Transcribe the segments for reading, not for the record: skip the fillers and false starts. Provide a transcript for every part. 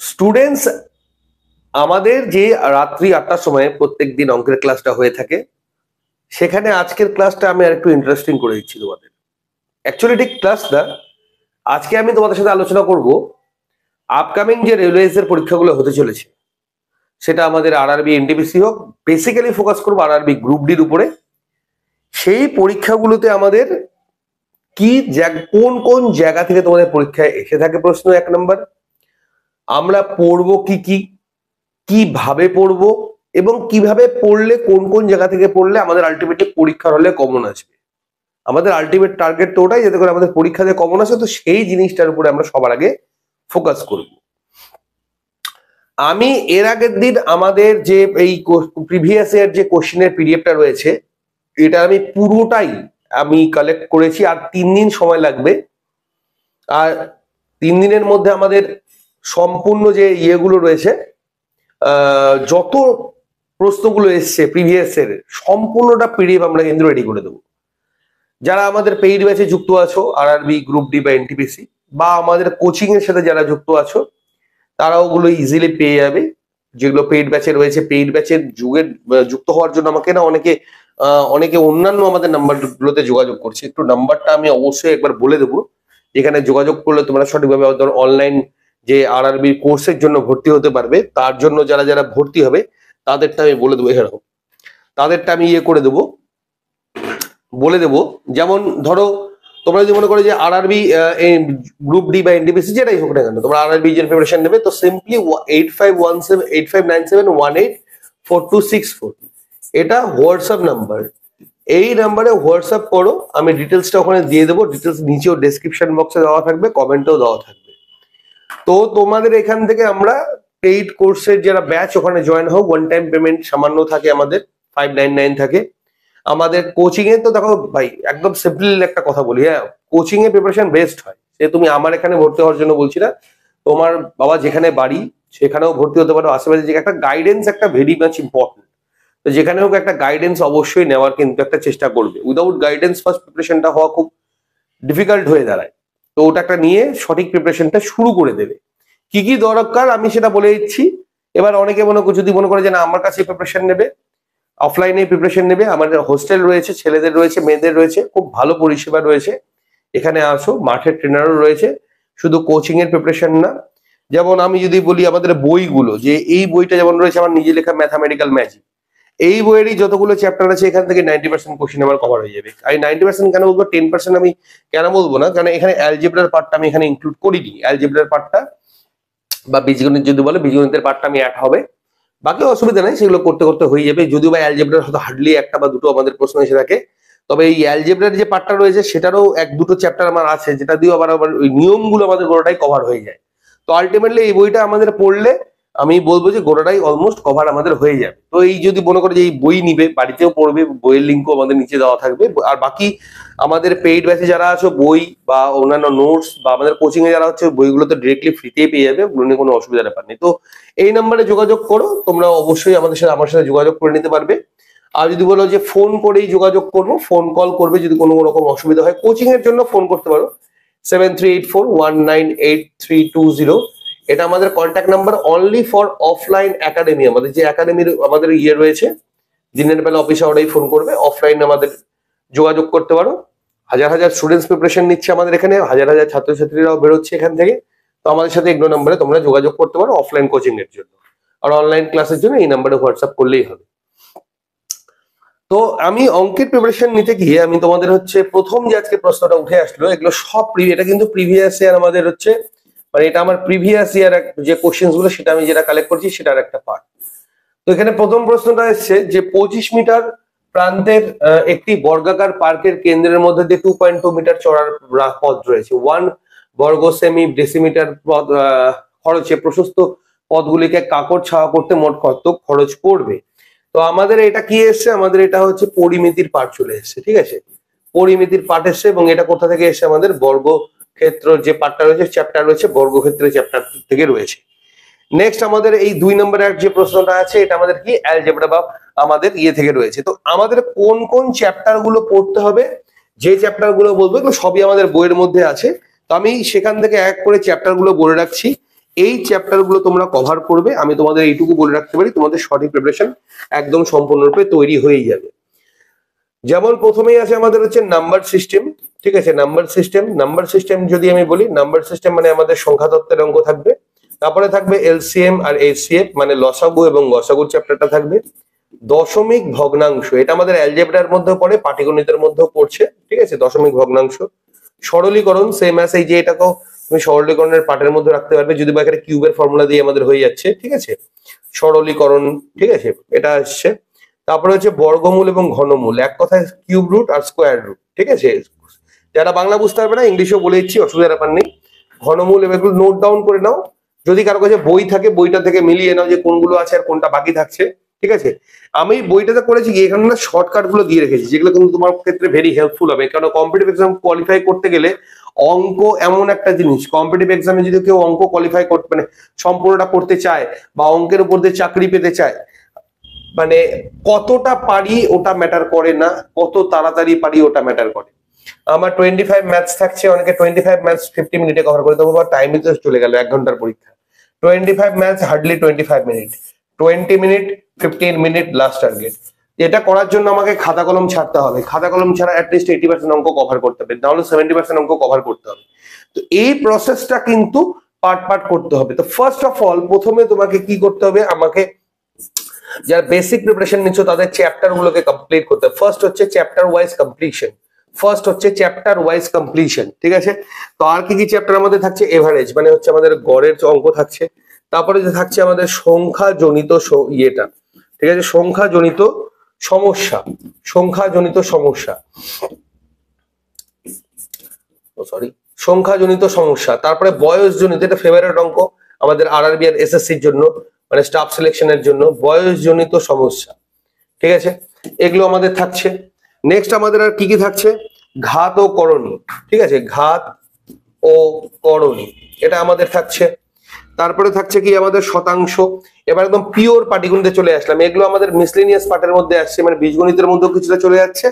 Students, আমাদের যে রাত্রি 8টার সময় প্রত্যেকদিন অঙ্কের ক্লাসটা হয়ে থাকে, সেখানে আজকের ক্লাসটা আমি আর একটু ইন্টারেস্টিং করে দিচ্ছি তোমাদের। অ্যাকচুয়ালি ঠিক ক্লাস না, আজকে আমি তোমাদের সাথে আলোচনা করব আপকামিং যে রেলওয়েজ এর পরীক্ষাগুলো হতে চলেছে, সেটা আমাদের আরআরবি এনটিপিসি হোক, বেসিক্যালি ফোকাস করবো আরআরবি গ্রুপ ডির উপরে। সেই পরীক্ষাগুলোতে আমাদের কি কোন কোন জায়গা থেকে তোমাদের পরীক্ষায় এসে থাকে প্রশ্ন, এক নম্বর। আমরা পড়বো কি কিভাবে পড়বো এবং কিভাবে পড়লে কোন কোন জায়গা থেকে পড়লে আমাদের আলটিমেটলি পরীক্ষার হলে কমন আসবে। আমাদের আলটিমেট টার্গেট তো ওটাই, যাতে করে আমাদের পরীক্ষাতে কমন আসে। তো সেই জিনিসটার উপরে আমরা সবার আগে ফোকাস করব। আমি এর আগের দিন আমাদের যে এই প্রিভিয়াস ইয়ার যে কোশ্চেনের পিডিএফটা রয়েছে, এটা আমি পুরোটাই আমি কালেক্ট করেছি। আর 3 দিন সময় লাগবে। আর 3 দিনের মধ্যে আমাদের সম্পূর্ণ যে ইয়েগুলো রয়েছে, যত প্রশ্নগুলো এসছে প্রিভিয়াস এর সম্পূর্ণটা পিডিএফ আমরা কিন্তু রেডি করে দেবো। যারা আমাদের পেইড ব্যাচে যুক্ত আছো, আরআরবি গ্রুপ ডি বা এনটিপিসি, বা আমাদের কোচিং এর সাথে যারা যুক্ত আছো, তারা ওগুলো ইজিলি পেয়ে যাবে। যেগুলো পেইড ব্যাচে রয়েছে, পেইড ব্যাচের যুক্ত হওয়ার জন্য আমাকে না অনেকে অন্যান্য আমাদের নাম্বারগুলোতে যোগাযোগ করছে। একটু নাম্বারটা আমি অবশ্যই একবার বলে দেবো, যেখানে যোগাযোগ করলে তোমরা সঠিকভাবে অনলাইন যে আরআরবি কোর্সের জন্য ভর্তি হতে পারবে। তার জন্য যারা যারা ভর্তি হবে তাদেরটা আমি বলে দেবো, এরকম তাদেরটা আমি বলে দেবো। যেমন ধরো, তোমরা যদি মনে করো যে আরআরবি গ্রুপ ডি বা এনটিপিসি যেটাই হোক না কেন, তোমরা আরআরবি এর প্রিপারেশন নেবে, তো সিম্পলি 85978597184264 এটা হোয়াটসঅ্যাপ নাম্বার। এই নাম্বারে হোয়াটসঅ্যাপ করো, আমি ডিটেলসটা ওখানে দিয়ে দেবো। ডিটেলস নিচেও ডেসক্রিপশন বক্সে দেওয়া থাকবে, কমেন্টেও দেওয়া থাকবে। তো তোমাদের এখান থেকে আমরা পেইড কোর্সের যারা ব্যাচ, ওখানে জয়েন হোক। ওয়ান টাইম পেমেন্ট সামান্য থাকে, আমাদের 599 থাকে। আমাদের কোচিং এ তো দেখো ভাই, একদম সিম্পল একটা কথা বলি, হ্যাঁ, কোচিং এ প্রিপারেশন বেস্ট হয়। সে তুমি আমার এখানে ভর্তি হওয়ার জন্য বলছি না, তোমার বাবা যেখানে বাড়ি সেখানেও ভর্তি হতে পারো। আশেপাশে যে একটা গাইডেন্স একটা ভেরি মাচ ইম্পর্টেন্ট। তো যেখানে হোক একটা গাইডেন্স অবশ্যই নেওয়ার কিন্তু একটা চেষ্টা করবে। উইদাউট গাইডেন্স ফার্স্ট প্রিপারেশনটা হওয়া খুব ডিফিকাল্ট হয়ে দাঁড়ায়। তো ওটা একটা নিয়ে সঠিক প্রিপারেশনটা শুরু করে দেবে। কি কি দরকার আমি সেটা বলে দিচ্ছি। এবার অনেকে যদি মনে করে যে না, আমার কাছে প্রিপারেশন নেবে, অফলাইনে প্রিপারেশন নেবে, আমাদের হোস্টেল রয়েছে, ছেলেদের রয়েছে, মেয়েদের রয়েছে, খুব ভালো পরিষেবা রয়েছে। এখানে আসো, মাঠের ট্রেনারও রয়েছে, শুধু কোচিং এর প্রিপারেশন না। যেমন আমি যদি বলি আমাদের বইগুলো, যে এই বইটা যেমন রয়েছে আমার নিজে লেখা ম্যাথামেটিক্যাল ম্যাজিক, এই বইয়েরই যতগুলো চ্যাপ্টার আছে এখান থেকে 90% কোশ্চেন আমার কভার হয়ে যাবে। আমি 90% কেন বলবো, 10% আমি কেন বলবো না, কারণ এখানে অ্যালজেব্রার পার্টটা আমি এখানে ইনক্লুড করিনি। অ্যালজেব্রার পার্টটা বা বীজগণিত যদি বলে, বীজগণিতের পার্টটা আমি অ্যাড হবে। বাকি অসুবিধা নেই, সেগুলো করতে করতে হয়ে যাবে। যদিও বা অ্যালজেব্রার হয়তো হার্ডলি একটা বা দুটো আমাদের প্রশ্ন এসে থাকে, তবে এই অ্যালজেব্রার যে পার্টটা রয়েছে সেটারও 1-2টো চ্যাপ্টার আমার আছে, যেটা দিয়ে আবার ওই নিয়মগুলো আমাদের গোড়াটাই কভার হয়ে যায়। তো আলটিমেটলি এই বইটা আমাদের পড়লে আমি বলবো যে গোড়াটাই অলমোস্ট কভার আমাদের হয়ে যাবে। তো এই যদি মনে করে যে এই বই নিবে, বাড়িতেও পড়বে, বইয়ের লিঙ্কও আমাদের নিচে দেওয়া থাকবে। আর বাকি আমাদের পেইড ব্যাচে যারা আছো, বই বা অন্যান্য নোটস বা আমাদের কোচিং এ যারা হচ্ছে, বইগুলো তো ডিরেক্টলি ফ্রিতেই পেয়ে যাবে, ওগুলো নিয়ে কোনো অসুবিধার ব্যাপার নেই। তো এই নাম্বারে যোগাযোগ করো, তোমরা অবশ্যই আমার সাথে যোগাযোগ করে নিতে পারবে। আর যদি বলো যে ফোন করেই যোগাযোগ করবো, ফোন কল করবে যদি কোনো রকম অসুবিধা হয়। কোচিং এর জন্য ফোন করতে পারো 7384198320। এটা আমাদের contact number only for offline academy. আমাদের যে একাডেমির আমাদের ইয়ে রয়েছে, দিনের বেলা অফিস আওয়ারেই ফোন করবে। অফলাইন আমাদের যোগাযোগ করতে পারো। হাজার হাজার স্টুডেন্টস প্রিপারেশন নিচ্ছে আমাদের এখানে, হাজার হাজার ছাত্রছাত্রীরাও বেরোচ্ছে এখান থেকে। তো আমাদের সাথে এগুলো নাম্বারে তোমরা যোগাযোগ করতে পারো অফলাইন কোচিং এর জন্য। আর অনলাইন ক্লাসের জন্য এই নাম্বারে হোয়াটসঅ্যাপ করলেই হবে। তো আমি অঙ্কের প্রিপারেশন নিতে গিয়ে আমি তোমাদের হচ্ছে প্রথম যে আজকে প্রশ্নটা উঠে আসলো, এগুলো সব এটা কিন্তু প্রিভিয়াস ইয়ার আমাদের হচ্ছে, মানে এটা আমার প্রিভিয়াস ইয়ার যে কোশ্চেন গুলো সেটা আমি যেটা কালেক্ট করছি সেটার একটা পার্ট। তো এখানে প্রথম প্রশ্নটা এসছে যে 25 মিটার প্রান্তের একটি বর্গাকার পার্কের কেন্দ্রের মধ্যে দিয়ে 2.2 মিটার চড়ার পথ রয়েছে। 1 বর্গ সেমি ডেসিমিটার পথ খরচে প্রশস্ত পথগুলিকে কাকড় ছাওয়া করতে মোট কত খরচ পড়বে। তো আমাদের এটা কি এসছে, আমাদের এটা হচ্ছে পরিমিতির পার্ট চলে এসছে, ঠিক আছে, পরিমিতির পার্ট এসছে। এবং এটা কোথা থেকে এসছে, আমাদের বর্গক্ষেত্র যে পার্টটা রয়েছে, চ্যাপ্টার রয়েছে, বর্গক্ষেত্রের চ্যাপ্টার থেকে রয়েছে। নেক্সট আমাদের এই 2 নম্বরের যে প্রশ্নটা আছে, এটা আমাদের কি অ্যালজেব্রা বা আমাদের ইয়ে থেকে রয়েছে। তো আমাদের কোন কোন চ্যাপ্টার গুলো পড়তে হবে, যে চ্যাপ্টার গুলো বলবো এগুলো সবই আমাদের বইয়ের মধ্যে আছে। তো আমি সেখান থেকে এক করে চ্যাপ্টার গুলো বলে রাখছি। এই চ্যাপ্টার গুলো তোমরা কভার করবে, আমি তোমাদের এইটুকু বলে রাখতে পারি, তোমাদের সঠিক প্রিপারেশন একদম সম্পূর্ণরূপে তৈরি হয়েই যাবে। যেমন প্রথমেই আছে আমাদের হচ্ছে নাম্বার সিস্টেম, ঠিক আছে। নাম্বার সিস্টেম যদি আমি বলি, নাম্বার সিস্টেম মানে আমাদের সংখ্যা তত্ত্বের অঙ্ক থাকবে, তারপরে থাকবে এলসিএম আর এইচসিএফ মানে লসাগু এবং গসাগুর চ্যাপ্টারটা থাকবে। দশমিক ভগ্নাংশ, এটা আমাদের অ্যালজেব্রার মধ্যে পড়ে, পাটিগণিতের মধ্যেও পড়ছে, ঠিক আছে। দশমিক ভগ্নাংশ, সরলীকরণ সেম অ্যাজ এই যে এটাকেও তুমি সরলীকরণের পার্টের মধ্যে রাখতে পারবে, যদি বা এখানে কিউবের ফর্মুলা দিয়ে আমাদের হয়ে যাচ্ছে, ঠিক আছে। সরলীকরণ, ঠিক আছে, এটা আসছে। তারপরে হচ্ছে বর্গমূল এবং ঘনমূল, এক কথায় কিউব রুট আর স্কোয়ার রুট, ঠিক আছে। যারা বাংলা বুঝতে পারবে না ইংলিশেও বলে দিচ্ছি, অসুবিধার ব্যাপার নেই। ঘনমূল এগুলো নোট ডাউন করে নাও, যদি কারো কাছে বই থাকে বইটা থেকে মিলিয়ে নাও যে কোনগুলো আছে আর কোনটা বাকি থাকছে, ঠিক আছে। আমি বইটাতে করেছি কি, এখানে না শর্টকাট গুলো দিয়ে রেখেছি, যেগুলো কিন্তু তোমার ক্ষেত্রে ভেরি হেল্পফুল হবে, কারণ কম্পিটিটিভ এক্সাম কোয়ালিফাই করতে গেলে অঙ্ক এমন একটা জিনিস, কম্পিটিটিভ এক্সামে যদি কেউ অঙ্ক কোয়ালিফাই করতে মানে সম্পূর্ণটা করতে চায় বা অঙ্কের উপর দিয়ে চাকরি পেতে চায়, মানে কতটা পারি ওটা ম্যাটার করে না, কত তাড়াতাড়ি পারি ওটা ম্যাটার করে। আমার 25 ম্যাথস থাকছে, অনেকে 25 ম্যাথস 50 মিনিটে কভার করে দেবো, বা টাইমই তো চলে গেল 1 ঘন্টার পরীক্ষা। 25 maths hardly 25 minute, 20 minute 15 minute last target. এটা করার জন্য আমাকে খাতা কলম ছাড়তে হবে, খাতা কলম ছাড়া অ্যাটলিস্ট 80% অঙ্ক কভার করতে হবে, নাহলে 70% অঙ্ক কভার করতে হবে। তো এই প্রসেসটা কিন্তু পার্ট করতে হবে। তো ফার্স্ট অফ অল প্রথমে তোমাকে কি করতে হবে, আমাকে যারা বেসিক প্রিপারেশন নিচ্ছ তাদের চ্যাপ্টার গুলোকে কমপ্লিট করতে হবে। ফার্স্ট হচ্ছে চ্যাপ্টার ওয়াইজ কমপ্লিশন, ঠিক আছে। তো আর কি কি চ্যাপ্টার আমাদের থাকছে, এভারেজ মানে হচ্ছে আমাদের গড়ের অঙ্ক থাকছে, তারপরে যে থাকছে আমাদের সংখ্যাজনিত ইয়েটা, ঠিক আছে, সংখ্যাজনিত সমস্যা, তারপরে বয়সজনিত, এটা ফেভারিট অঙ্ক আমাদের আরআরবি আর এসএসসির জন্য, মানে স্টাফ সিলেকশনের জন্য, বয়সজনিত সমস্যা, ঠিক আছে, এগুলো আমাদের থাকছে। নেক্সট আমাদের আর কি কি থাকছে, ঘাত ও করণী, ঠিক আছে, ঘাত ও করণী এটা আমাদের থাকছে। তারপরে থাকছে কি আমাদের শতাংশ, এবার একদম পিওর পাটিগণিতে চলে আসলাম, এগুলো আমাদের মিসলেনিয়াস পার্টের মধ্যে আসছে, মানে বীজগণিতের মধ্যেও কিছুটা চলে যাচ্ছে,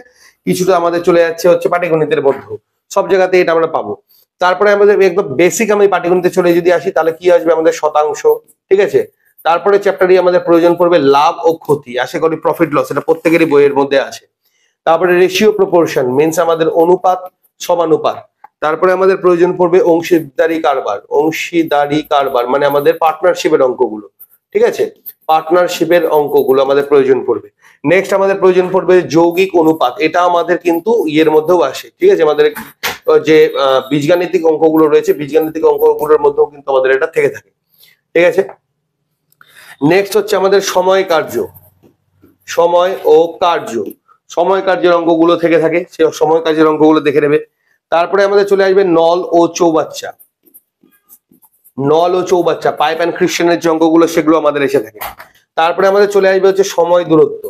কিছুটা আমাদের চলে যাচ্ছে হচ্ছে পাটিগণিতের মধ্যেও, সব জায়গাতে এটা আমরা পাবো। তারপরে আমাদের একদম বেসিক আমি পাটিগণিতে চলে যদি আসি, তাহলে কি আসবে আমাদের শতাংশ, ঠিক আছে। তারপরে চ্যাপ্টারই আমাদের প্রয়োজন পড়বে লাভ ও ক্ষতি, আশা করি প্রফিট লস, এটা প্রত্যেকেরই বইয়ের মধ্যে আছে। তারপরে রেশিও প্রপোর্শন মিন্স আমাদের অনুপাত সমানুপাত। তারপরে আমাদের প্রয়োজন পড়বে অংশীদারি কারবার মানে আমাদের পার্টনারশিপের অঙ্কগুলো, ঠিক আছে, পার্টনারশিপের অঙ্কগুলো আমাদের প্রয়োজন পড়বে। নেক্সট আমাদের প্রয়োজন পড়বে যৌগিক অনুপাত, এটা আমাদের কিন্তু ইয়ের মধ্যেও আসে, ঠিক আছে, আমাদের যে বীজগাণিতিক অঙ্কগুলো রয়েছে, বীজগাণিতিক অঙ্কগুলোর মধ্যেও কিন্তু আমাদের এটা থেকে থাকে, ঠিক আছে। নেক্সট হচ্ছে আমাদের সময় কার্যের অঙ্কগুলো থেকে থাকে, সেই সময় কার্যের অঙ্কগুলো দেখে নেবে। তারপরে আমাদের চলে আসবে নল ও চৌবাচ্চা, পাইপ অ্যান্ড ক্রিশ্চিয়ানের যে অঙ্কগুলো সেগুলো আমাদের এসে থাকে। তারপরে আমাদের চলে আসবে হচ্ছে সময় দূরত্ব,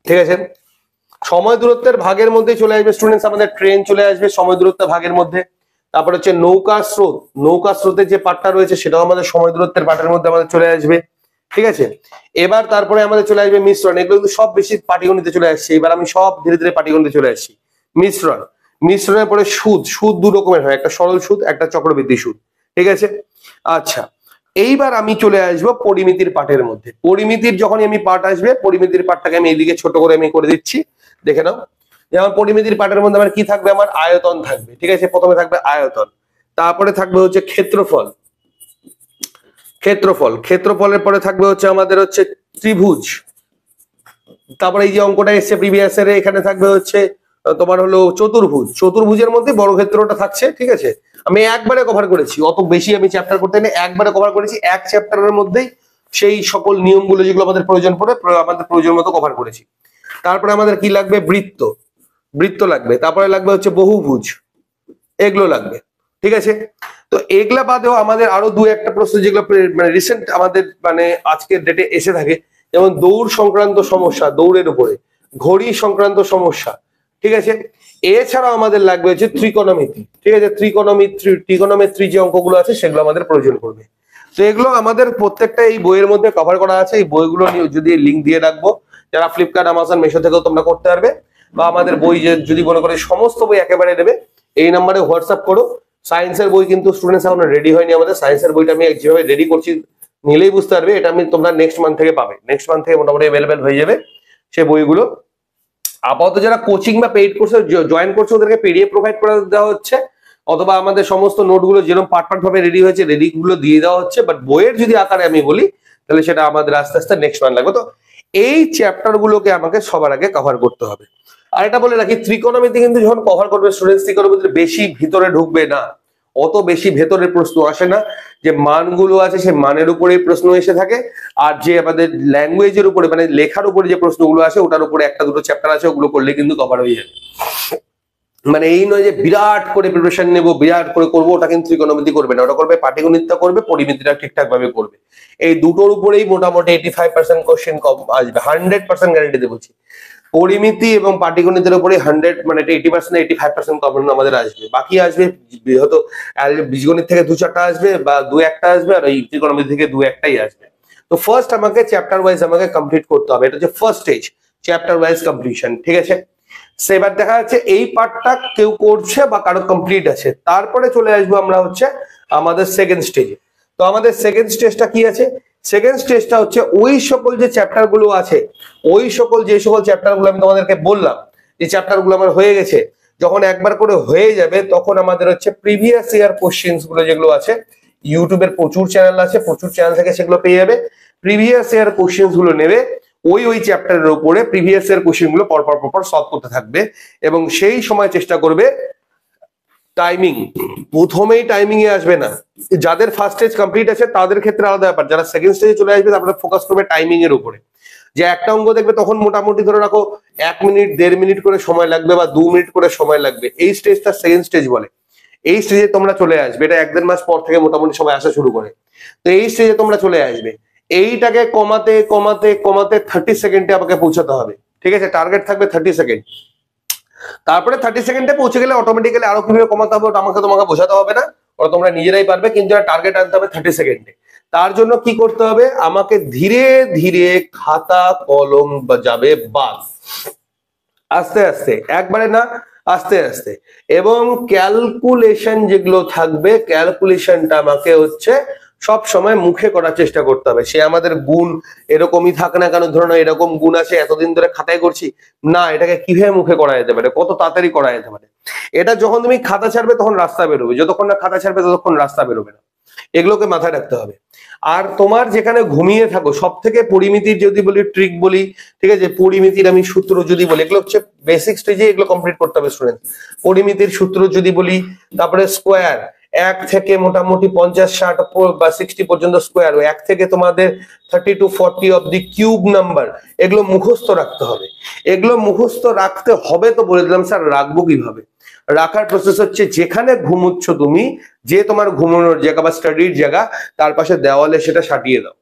ঠিক আছে, সময় দূরত্বের ভাগের মধ্যে চলে আসবে স্টুডেন্টস আমাদের ট্রেন চলে আসবে সময় দূরত্বের ভাগের মধ্যে। তারপরে হচ্ছে নৌকা স্রোতের যে পার্টটা রয়েছে সেটাও আমাদের সময় দূরত্বের পার্টের মধ্যে আমাদের চলে আসবে, ঠিক আছে। এবার তারপরে আমাদের চলে আসবে মিশ্রণ, এগুলো কিন্তু সব বেশি পাটিগণিতে চলে আসছে, এবার আমি সব ধীরে ধীরে পাটিগণিতে চলে আসছি। মিশ্রণের পরে সুদ দু রকমের হয়, একটা সরল সুদ একটা চক্রবৃদ্ধি সুদ, ঠিক আছে। আচ্ছা, এইবার আমি চলে আসবো পরিমিতির পাঠের মধ্যে। পরিমিতির যখনই আমি পাঠ আসবে, পরিমিতির পাঠটাকে আমি এইদিকে ছোট করে আমি করে দিচ্ছি, দেখে নাও। যেমন পরিমিতির পাঠের মধ্যে আমার কি থাকবে, আমার আয়তন থাকবে, ঠিক আছে, প্রথমে থাকবে আয়তন, তারপরে থাকবে হচ্ছে ক্ষেত্রফলের পরে থাকবে হচ্ছে আমাদের হচ্ছে ত্রিভুজ, তারপরে এই যে অঙ্কটা এসছে প্রিভিয়াস এর, এখানে থাকবে হচ্ছে তোমার হলো চতুর্ভুজের মধ্যে বর্গক্ষেত্রটা থাকছে, ঠিক আছে। আমি একবারে কভার করেছি, অত বেশি আমি চ্যাপ্টার করতে নেই, একবারে কভার করেছি, এক চ্যাপ্টারের মধ্যেই সেই সকল নিয়মগুলো যেগুলো আমাদের প্রয়োজন পড়ে আমাদের প্রয়োজন মতো কভার করেছি। তারপরে আমাদের কি লাগবে, বৃত্ত লাগবে, তারপরে লাগবে হচ্ছে বহুভুজ, এগুলো লাগবে, ঠিক আছে। তো এগুলা বাদেও আমাদের আরো দু একটা প্রশ্ন যেগুলো মানে রিসেন্ট আমাদের মানে আজকের ডেটে এসে থাকে, যেমন দৌড় সংক্রান্ত সমস্যা, দৌড়ের উপরে, ঘড়ি সংক্রান্ত সমস্যা, ঠিক আছে। এছাড়াও আমাদের লাগবে হচ্ছে ত্রিকোণমিতি, ঠিক আছে, ত্রিকোণমিতি যে অঙ্কগুলো আছে সেগুলো আমাদের প্রয়োজন পড়বে। তো এগুলো আমাদের প্রত্যেকটা এই বইয়ের মধ্যে কভার করা আছে, এই বইগুলো যদি লিঙ্ক দিয়ে রাখবো, যারা ফ্লিপকার্ট আমাজন মিশো থেকেও তোমরা করতে পারবে, বা আমাদের বই যদি মনে করে সমস্ত বই একেবারে নেবে, এই নাম্বারে হোয়াটসঅ্যাপ করো, সায়েন্সের বই কিন্তু স্টুডেন্টস এখন রেডি হয়নি আমাদের। সায়েন্সের বইটা আমি যেভাবে রেডি করছি নিলেই বুঝতে পারবে, এটা আমি তোমরা নেক্সট মান্থ থেকে পাবে, নেক্সট মান্থ থেকে মোটামুটি অ্যাভেলেবেল হয়ে যাবে সেই বইগুলো। আপাতত যারা কোচিং বা পেইড কোর্সে জয়েন করছে ওদেরকে পিডিএফ প্রোভাইড করে দেওয়া হচ্ছে, অথবা আমাদের সমস্ত নোটগুলো যেরকম পার্ট ভাবে রেডি হয়েছে রেডি গুলো দিয়ে দেওয়া হচ্ছে। বাট বইয়ের যদি আকারে আমি বলি তাহলে সেটা আমাদের আস্তে আস্তে নেক্সট মান্থ লাগবে। তো এই চ্যাপ্টার গুলোকে আমাকে সবার আগে কভার করতে হবে। আর এটা বলে রাখি, ত্রিকোণমিতি কিন্তু যখন কভার করবে স্টুডেন্টস, ত্রিকোণমিতির বেশি ভিতরে ঢুকবে না, অত বেশি ভেতরের প্রশ্ন আসে না। যে মানগুলো আছে সে মানের উপরেই প্রশ্ন এসে থাকে, আর যে আমাদের ল্যাঙ্গুয়েজের উপরে মানে লেখার উপরে যে প্রশ্নগুলো আসে ওটার উপরে একটা দুটো চ্যাপ্টার আছে, ওগুলো করলে কিন্তু কভার হয়ে যাবে। মানে এই নয় যে বিরাট করে প্রিপারেশন নেব, বিরাট করে করবো, ওটা কিন্তু ত্রিকোণমিতি করবে না, ওটা করবে পাটিগণিতটা করবে, পরিমিতিটা ঠিকঠাক ভাবে করবে। এই দুটোর উপরেই মোটামুটি 85% কোশ্চেন কম আসবে, 100% গ্যারান্টি দিয়ে বলছি। পরিমিতি এবং পাটিগণিতের উপরে 100 মানে 80% 85% কমন আমাদের আসবে, বাকি আসবে হয়তো বীজগণিত থেকে 2-4টা আসবে বা 2-1টা আসবে, আর এই ত্রিকোণমিতি থেকে 2-1টাই আসবে। তো ফার্স্ট আমাকে চ্যাপ্টার ওয়াইজ আমাকে কমপ্লিট করতে হবে, এটা হচ্ছে first stage, chapter wise completion. ঠিক আছে, সেবার দেখা যাচ্ছে এই পার্টটা কেউ করছে বা কারো কমপ্লিট আছে, তারপরে চলে আসবো আমরা হচ্ছে আমাদের সেকেন্ড স্টেজে। তো আমাদের সেকেন্ড স্টেজটা কি আছে? সেকেন্ড স্টেজটা হচ্ছে ওই সকল যে চ্যাপ্টার গুলো আছে, ওই সকল যে সকল চ্যাপ্টার গুলো আমি তোমাদেরকে বললাম যে চ্যাপ্টার গুলো আমার হয়ে গেছে, যখন একবার করে হয়ে যাবে তখন আমাদের হচ্ছে প্রিভিয়াস ইয়ার কোশ্চেন্স গুলো যেগুলো আছে, ইউটিউবের প্রচুর চ্যানেল আছে, প্রচুর চ্যানেল থেকে সেগুলো পেয়ে যাবে। প্রিভিয়াস ইয়ার কোশ্চেন্স গুলো নেবে, ওই চ্যাপ্টারের উপরে প্রিভিয়াস ইয়ার কোশ্চেন গুলো পরপর সলভ করতে থাকবে, এবং সেই সময় চেষ্টা করবে টাইমিং, প্রথমেই টাইমিং এ আসবে না। যাদের ফার্স্ট স্টেজ কমপ্লিট আছে তাদের ক্ষেত্রে আলাদা ব্যাপার, যারা সেকেন্ড স্টেজে চলে আসবে তারপরে ফোকাস করবে টাইমিং এর উপরে। যে একটা অঙ্ক দেখবে তখন মোটামুটি ধরে রাখো 1 মিনিট 1.5 মিনিট করে সময় লাগবে বা 2 মিনিট করে সময় লাগবে, এই স্টেজটা সেকেন্ড স্টেজ বলে। এই স্টেজে তোমরা চলে আসবে, এটা 1-1.5 মাস পর থেকে মোটামুটি সবাই আসা শুরু করে। তো এই স্টেজে তোমরা চলে আসবে, এইটাকে কমাতে কমাতে কমাতে 30 সেকেন্ডে আমাকে পৌঁছাতে হবে। ঠিক আছে, টার্গেট থাকবে 30 সেকেন্ড। তারপরে 30 সেকেন্ডে পৌঁছে গেলে অটোমেটিক্যালি আরো কিভাবে কমাতে হবে ওটা তোমাকে বোঝাতে হবে না, ওটা তোমরা নিজেরাই পারবে, কিন্তু টার্গেট আনতে হবে 30 সেকেন্ডে। তার জন্য কি করতে হবে? আমাকে ধীরে ধীরে খাতা কলম যাবে বাদ, আস্তে আস্তে, একবারে না, আস্তে আস্তে। এবং ক্যালকুলেশন যেগুলো থাকবে, ক্যালকুলেশনটা আমাকে হচ্ছে সব সময় মুখে করার চেষ্টা করতে হবে। সে আমাদের গুণ এরকমই থাক না কেন, ধরো এরকম গুণ আছে এতদিন ধরে খাতায় করছি না, এটাকে কিভাবে মুখে করা যেতে পারে, কত তাড়াতাড়ি করা যেতে পারে। এটা যখন তুমি খাতা ছাড়বে তখন রাস্তা বেরোবে, যতক্ষণ না খাতা ছাড়বে ততক্ষণ রাস্তা বেরোবে না, এগুলোকে মাথায় রাখতে হবে। আর তোমার যেখানে ঘুমিয়ে থাকো সব থেকে পরিমিতির যদি বলি ট্রিক বলি, ঠিক আছে, পরিমিতির আমি সূত্র যদি বলি, এগুলো হচ্ছে বেসিক স্টেজে এগুলো কমপ্লিট করতে হবে স্টুডেন্ট। পরিমিতির সূত্র যদি বলি, তারপরে স্কোয়ার 1 থেকে মোটামুটি 50-60 বা 60 পর্যন্ত স্কোয়ার, 1 থেকে তোমাদের 30 to 40 of the cube number, এগুলো মুখস্থ রাখতে হবে। এগুলো মুখস্থ রাখতে হবে তো বলে দিলাম স্যার, রাখবো কিভাবে? রাখার প্রসেস হচ্ছে যেখানে ঘুমোচ্ছ তুমি, যে তোমার ঘুমানোর জায়গা বা স্টাডির জায়গা, তার পাশে দেওয়ালে সেটা সাটিয়ে দাও।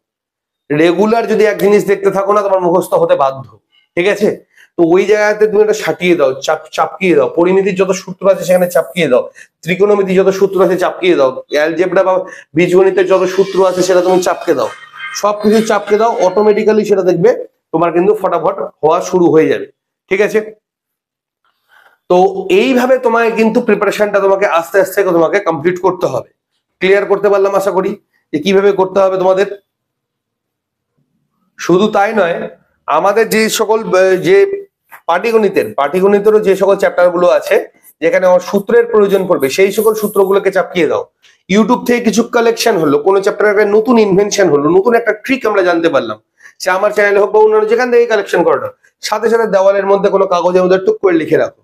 রেগুলার যদি এক জিনিস দেখতে থাকো না, তোমার মুখস্থ হতে বাধ্য। ঠিক আছে, তো ওই জায়গাতে তুমি এটা সাটিয়ে দাও, চাপকিয়ে দাও। পরিমিতির যত সূত্র আছে সেখানে চাপকিয়ে দাও, ত্রিকোণমিতির যত সূত্র আছে চাপকিয়ে দাও, অ্যালজেব্রা বা বীজগণিতের যত সূত্র আছে সেটা তুমি চাপকে দাও, সবকিছু চাপকে দাও, অটোমেটিক্যালি সেটা দেখবে তোমার কিন্তু ফটাফট হওয়া শুরু হয়ে যাবে। ঠিক আছে, তো এইভাবে তোমায় কিন্তু প্রিপারেশনটা তোমাকে আস্তে আস্তে তোমাকে কমপ্লিট করতে হবে। ক্লিয়ার করতে পারলাম আশা করি যে কিভাবে করতে হবে তোমাদের। শুধু তাই নয়, আমাদের যে সকল যে পাটিগণিতেরও যে সকল চ্যাপ্টার গুলো আছে যেখানে আমার সূত্রের প্রয়োজন পড়বে, সেই সকল সূত্রগুলোকে চাপিয়ে দাও। ইউটিউব থেকে কিছু কালেকশন হলো, কোনো চ্যাপ্টারের একটা নতুন ইনভেনশন হলো, নতুন একটা ট্রিক আমরা জানতে পারলাম, সে আমার চ্যানেলে হোক বা অন্যান্য যেখান থেকে কালেকশন করানো, সাথে সাথে দেওয়ালের মধ্যে কোনো কাগজের মধ্যে টুক করে লিখে রাখো।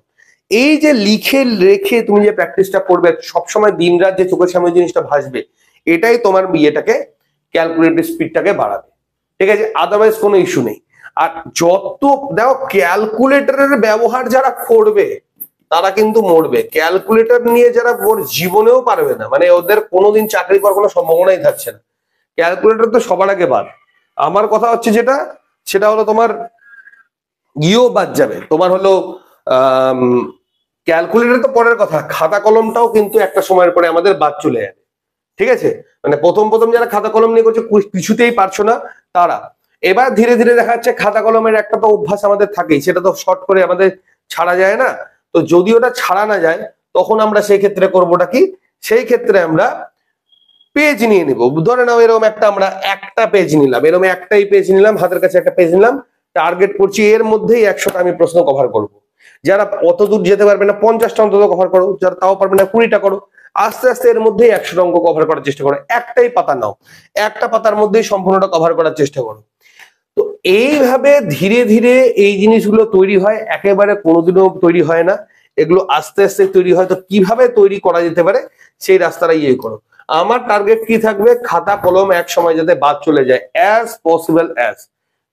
এই যে লিখে রেখে তুমি যে প্র্যাকটিসটা করবে সবসময় দিন রাত যে চোখের সামনে জিনিসটা ভাসবে, এটাই তোমার বিয়েটাকে ক্যালকুলেটিভ স্পিডটাকে বাড়াবে। ঠিক আছে, আদারওয়াইজ কোনো ইস্যু নেই। আর যত দেখো ক্যালকুলেটরের ব্যবহার যারা করবে তারা কিন্তু মরবে, ক্যালকুলেটর নিয়ে যারা ওর জীবনেও পারবে না, মানে ওদের কোনোদিন চাকরি করার কোনো সম্ভাবনাই থাকছে না। ক্যালকুলেটর তো সবার আগে বাদ। আমার কথা হচ্ছে যেটা, সেটা হলো তোমার ইও বাদ যাবে, তোমার হলো ক্যালকুলেটর তো পরের কথা, খাতা কলমটাও কিন্তু একটা সময়ের পরে আমাদের বাদ চলে যাবে। ঠিক আছে, মানে প্রথম যারা খাতা কলম নিয়ে করছে কিছুতেই পারছো না তারা, এবার ধীরে ধীরে দেখা যাচ্ছে খাতা কলমের একটা তো অভ্যাস আমাদের থাকেই, সেটা তো শর্ট করে আমাদের ছাড়া যায় না। তো যদি ওটা ছাড়া না যায় তখন আমরা সেই ক্ষেত্রে করবোটা কি, সেই ক্ষেত্রে আমরা পেজ নিয়ে নিব। ধরে নাও এরকম আমরা একটা পেজ নিলাম, এরকম একটাই পেজ নিলাম, হাতের কাছে একটা পেজ নিলাম, টার্গেট করছি এর মধ্যেই 100টা আমি প্রশ্ন কভার করব। যারা অত দূর যেতে পারবে না 50টা অন্তত কভার করো, যারা তাও পারবে না 20টা করো। আস্তে আস্তে এর মধ্যেই 100টা অঙ্ক কভার করার চেষ্টা করো। একটাই পাতা নাও, একটা পাতার মধ্যেই সম্পূর্ণটা কভার করার চেষ্টা করো। তো এইভাবে ধীরে ধীরে এই জিনিসগুলো তৈরি হয়, একেবারে কোনোদিনও তৈরি হয় না, এগুলো আস্তে আস্তে তৈরি হয়। তো কিভাবে তৈরি করা যেতে পারে সেই রাস্তাটা করো। আমার টার্গেট কি থাকবে, খাতা কলম এক সময় যাতে বাদ চলে যায়, অ্যাজ পসিবল অ্যাজ,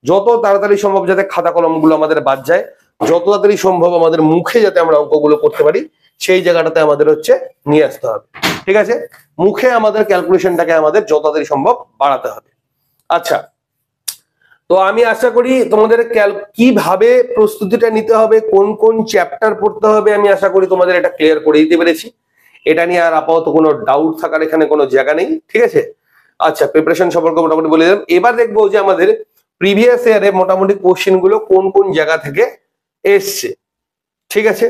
যত তাড়াতাড়ি সম্ভব যাতে খাতা কলম গুলো আমাদের বাদ যায়, যত তাড়াতাড়ি সম্ভব আমাদের মুখে যাতে আমরা অঙ্কগুলো করতে পারি, সেই জায়গাটাতে আমাদের নিয়ে আসতে হবে। ঠিক আছে, মুখে আমাদের ক্যালকুলেশনটাকে আমাদের যত তাড়াতাড়ি সম্ভব বাড়াতে হবে। আচ্ছা, তো আমি আশা করি তোমাদের কিভাবে প্রস্তুতিটা নিতে হবে, কোন কোন চ্যাপ্টার পড়তে হবে, আমি আশা করি তোমাদের এটা ক্লিয়ার করে দিতে পেরেছি। এটা নিয়ে আর আপাতত কোনো ডাউট থাকার এখানে কোনো জায়গা নেই। ঠিক আছে, আচ্ছা, প্রিপারেশন সম্পর্কে মোটামুটি বলে দিলাম। এবার দেখবো যে আমাদের প্রিভিয়াস ইয়ারে মোটামুটি কোশ্চেন গুলো কোন কোন জায়গা থেকে এসছে। ঠিক আছে,